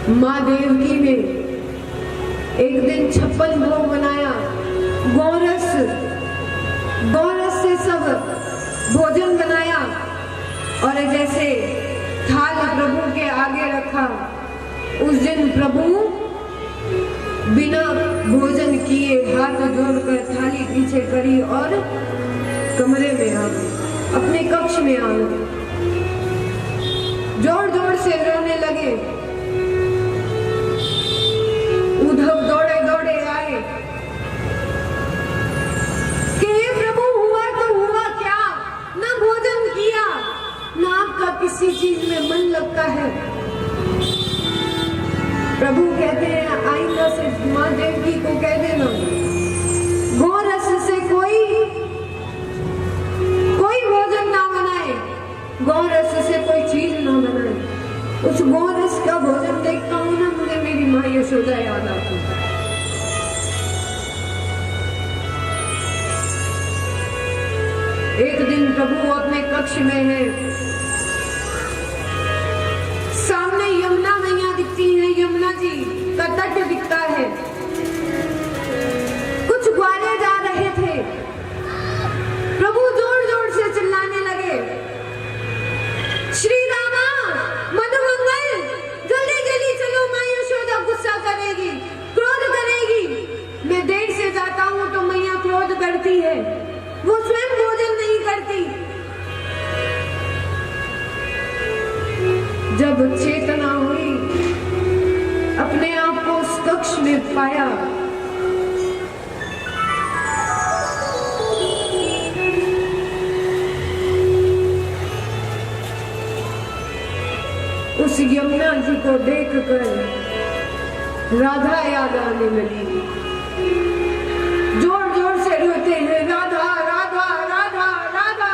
माँ देवकी ने एक दिन 56 भोग बनाया, गौरस से सब भोजन बनाया और जैसे थाल प्रभु के आगे रखा, उस दिन प्रभु बिना भोजन किए हाथ जोड़कर थाली पीछे करी और कमरे में आ गए, अपने कक्ष में आ गए, जोर जोर से रोने लगे। उद्धव दौड़े दौड़े आए कि हे प्रभु, हुआ तो हुआ क्या, ना भोजन किया, ना आपका किसी चीज में मन लगता है। प्रभु कहते हैं आइंदा से माँ देवकी को कह देना, गौरस से कोई भोजन ना बनाए, गौरस से कोई चीज ना बनाए। उस गौरस का भोजन देखता हूँ ना, मुझे मेरी माँ यशोदा याद आती है। एक दिन प्रभु अपने कक्ष में है, सामने यमुना मैया दिखती है, यमुना जी का तट दिखता है। कुछ ग्वाले जा रहे थे, प्रभु जोर जोर से चिल्लाने लगे, श्री रामा मधुमंगल, जल्दी जल्दी चलो, माँ यशोदा गुस्सा करेगी, क्रोध करेगी। मैं देर से जाता हूँ तो मैया क्रोध करती है, वो स्वयं भोजन नहीं करती। जब चेतना हुई, अपने आप को उस कक्ष में पाया, उस यमुना जी को देखकर राधा याद आने लगी, जोर जोर से रोते हैं, राधा राधा राधा राधा।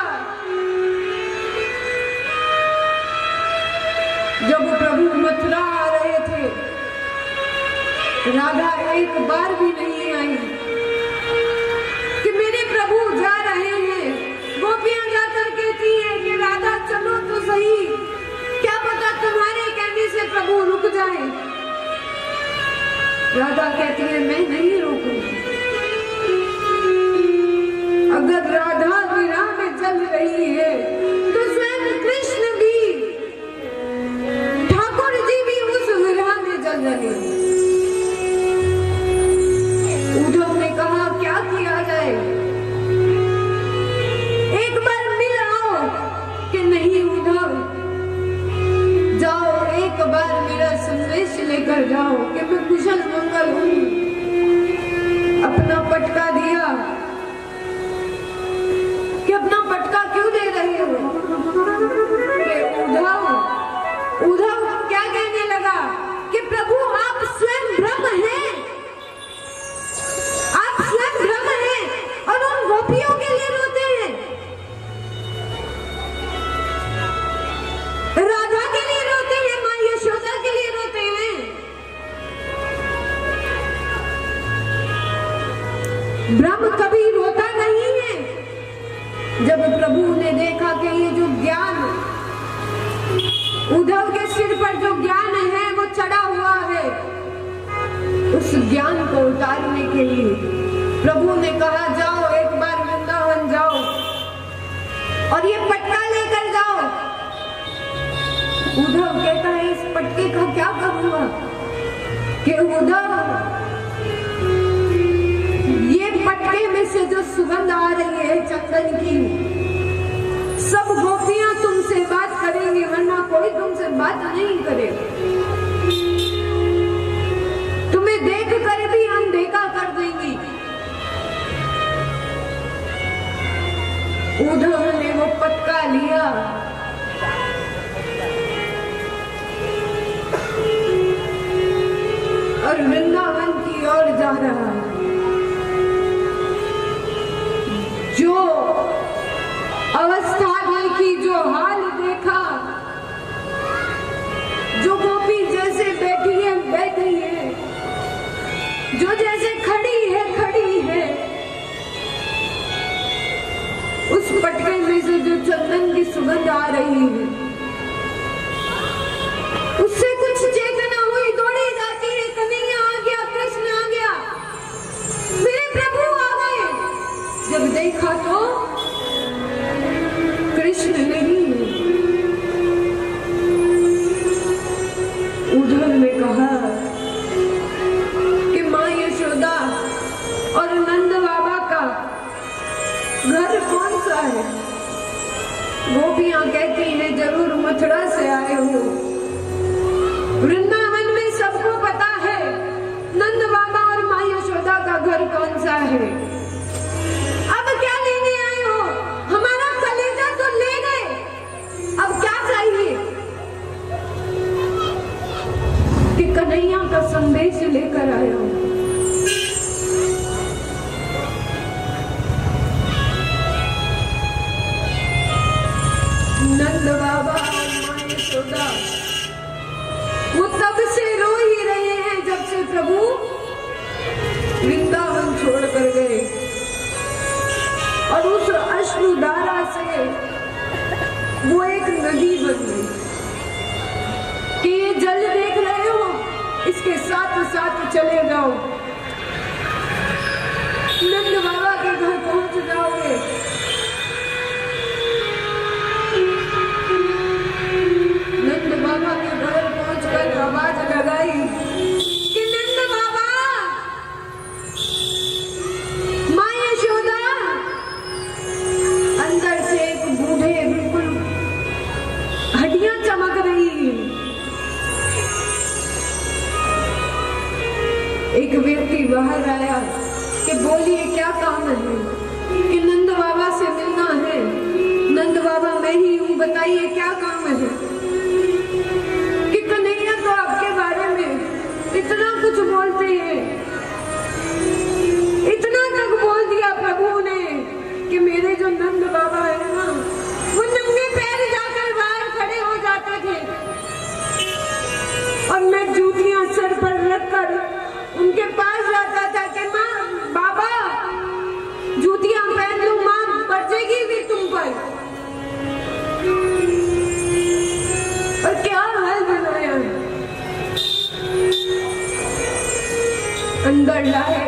जब प्रभु मथुरा आ रहे थे, राधा एक बार भी नहीं आई कि मेरे प्रभु जा रहे हैं। गोपियां जाकर कहती हैं कि राधा चलो तो सही, क्या पता तुम्हारे कहने से प्रभु रुक जाए। राधा कहती है मैं नहीं रुकूंगी। अगर राधा विरह में चल रही है तो स्वयं कृष्ण भी, ठाकुर जी भी उस विरह में जल रहे हैं। उद्धव ने कहा क्या किया जाए, एक बार मिल आओ। कि नहीं उद्धव, जाओ एक बार मेरा संदेश लेकर जाओ कि मैं कुशल मंगल हूँ। अपना पटका दिया कि अपना पटका क्यों दे रहे हो। उद्धव क्या कहने लगा कि प्रभु आप स्वयं ब्रह्म हैं, आप स्वयं ब्रह्म हैं और उन गोपियों के लिए रोते हैं, राधा के लिए रोते हैं, माँ यशोदा के लिए रोते हैं। ब्रह्म कभी रोता नहीं है। जब प्रभु ने देखा कि ये जो ज्ञान उद्धव के सिर पर जो ज्ञान है वो चढ़ा हुआ है, उस ज्ञान को उतारने के लिए प्रभु ने कहा जाओ एक बार वृंदावन जाओ और ये पटका लेकर जाओ। उद्धव कहता है इस पटके का क्या करूंगा। कि उद्धव, ये पटके में से जो सुगंध आ रही है चंदन की, सब गोपियां तुमसे बात करेंगे, वरना कोई तुमसे बात नहीं करेगा। तुम्हें देख कर भी हम देखा कर देंगे। उद्धव ने वो पटका लिया और वृंदावन की ओर जा रहा है। जो अवस्था देखी, जो हाल देखा, जो गोपी जैसे बैठी है बैठी है, जो जैसे खड़ी है, उस पटके में से जो चंदन की सुगंध आ रही है, उससे कुछ चेतना हुई। दो से आए हो। वृंदावन में सबको पता है नंद बाबा और माँ यशोदा का घर कौन सा है। अब क्या लेने आए हो? हमारा कलेजा तो ले गए, अब क्या चाहिए? कि कन्हैया का संदेश लेकर आया हूं। नंद बाबा और माँ यशोदा वो तब से रो ही रहे हैं जब से प्रभु वृंदावन छोड़ कर गए, और उस अश्रुधारा से वो एक नदी बन गई कि ये जल देख रहे हो, इसके साथ साथ चले जाओ, नंद बाबा के घर पहुंच जाओगे। नंद बाबा के घर पहुंचकर आवाज लगाई कि नंद बाबा, माँ यशोदा। अंदर से एक बूढ़े बिल्कुल हड्डियां चमक रही, एक व्यक्ति बाहर आया कि बोलिए क्या काम है? कि नंद बाबा से मिलना है। नंद बाबा मैं ही हूँ, बताइए क्या काम है? कि कन्हैया तो आपके बारे में इतना कुछ बोलते हैं, इतना तक बोल दिया प्रभु ने कि मेरे जो नंद बाबा है ना, वो नंगे पैर जाकर बाहर खड़े हो जाते थे, और मैं जूतियां सर पर रखकर उनके पास जाता था कि माँ बाबा जूतियां पहन लो, माँ बचेगी भी तुम पर। और क्या हाल बनाया है। अंदर लाए,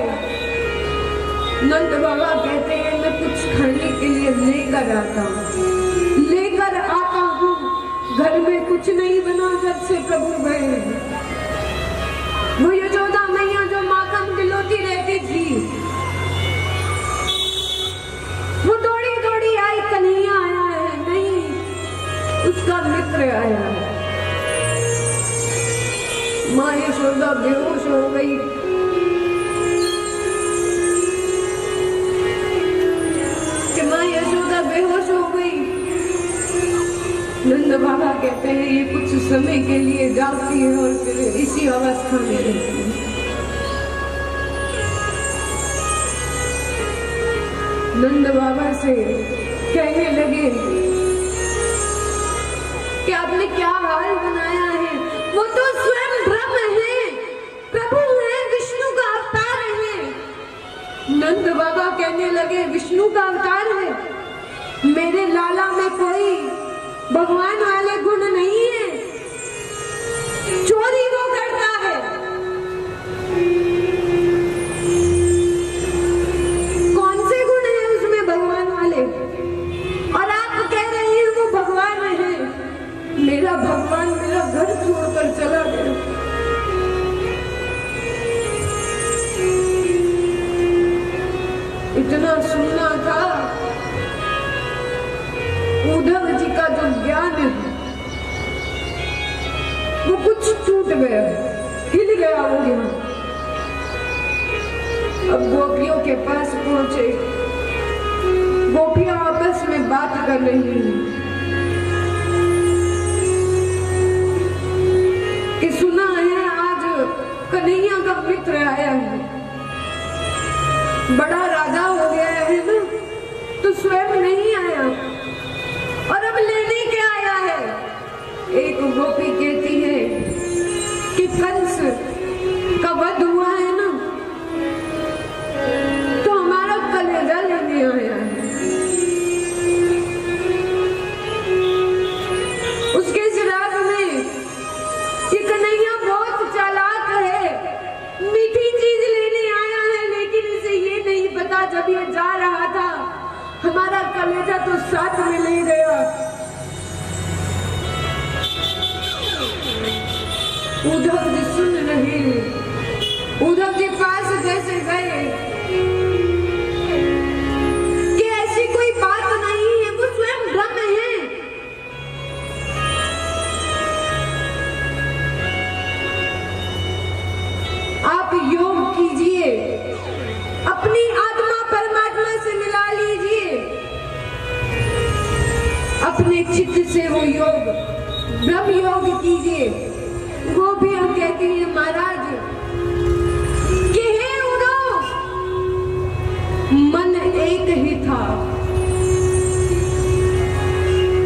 नंद बाबा कहते हैं मैं कुछ खाने के लिए लेकर आता हूँ, घर में कुछ नहीं बना जब से प्रभु गए। वो यशोदा मैया जो माखन दिलोती रहती थी, वो दौड़ी दौड़ी आई, कन्हैया आया है? नहीं, उसका मित्र आया है। माँ यशोदा बेहोश हो गई। कि माँ यशोदा बेहोश हो गई। नंद बाबा कहते हैं ये कुछ समय के लिए जागती है और फिर इसी अवस्था में रहती है। नंद बाबा से कहने लगे कि आपने क्या हाल बनाया है? वो तो स्वयं ब्रह्म है, प्रभु है, विष्णु का अवतार है। नंद बाबा कहने लगे विष्णु का अवतार है? मेरे लाला में कोई भगवान वाले गुण नहीं है, चोरी वो करता है। कौन से गुण है उसमें भगवान वाले? और आप कह रहे हैं वो भगवान है। मेरा भगवान मेरा घर छोड़कर चला गया। इतना सुनना था। उद्धव जी का जो ज्ञान है वो कुछ टूट गया, हिल गया वो ज्ञान। अब गोपियों के पास पहुंचे, गोपियां आपस में बात कर रही हैं कि सुना है आज कन्हैया का मित्र आया है, बड़ा राजा हो गया है ना, तो स्वयं नहीं आया और अब लेने क्या आया है। एक गोपी कहती है कि कंस का वध हुआ है ना, तो हमारा कलेजा लेने आया है। उसके श्राद्ध में ये कन्हैया बहुत चालाक है, मीठी चीज लेने आया है, लेकिन इसे ये नहीं पता जब ये जा रहा था हमारा कलेजा तो साथ में ले गया। उद्धव जी सुन रहे, उद्धव जी पास जैसे गए कि ऐसी कोई बात नहीं है, वो स्वयं ब्रह्म है। जिससे वो योग ब्रह्म योग कीजिए। वो भी हम कहते हैं महाराज कि हे उड़ो, मन एक ही था